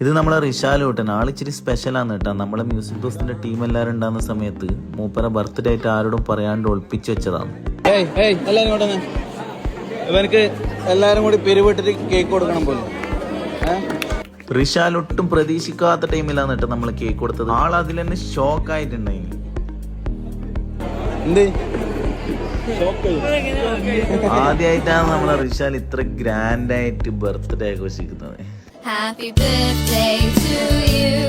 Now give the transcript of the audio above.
ഇത് നമ്മളെ റിഷാൽ കൂട്ടൻ ആളിച്ചിരി സ്പെഷ്യലാന്ന് കേട്ടോ. നമ്മളെ മ്യൂസിക് ദോസ്തിന്റെ ടീം എല്ലാവരും ഉണ്ടാകുന്ന സമയത്ത് മൂപ്പര ബർത്ത്ഡേ ആയിട്ട് ആരോടും പറയാണ്ട് ഒളിപ്പിച്ചു വെച്ചതാണ്. ഇവനക്ക് എല്ലാരും കൂടി പിരിവിട്ടിട്ട് കേക്ക് കൊടുക്കണം പോലും. റിഷാൽ ഒട്ടും പ്രതീക്ഷിക്കാത്ത ടൈമിലാണ് കേട്ടോ നമ്മൾ കേക്ക് കൊടുത്തത്. ആൾ അതിൽ തന്നെ ഷോക്ക് ആയിട്ടുണ്ടായി. ആദ്യമായിട്ടാണ് നമ്മളെ റിഷാൽ ഇത്ര ഗ്രാൻഡ് ആയിട്ട് ബർത്ത്ഡേ ആഘോഷിക്കുന്നത്. Happy birthday to you.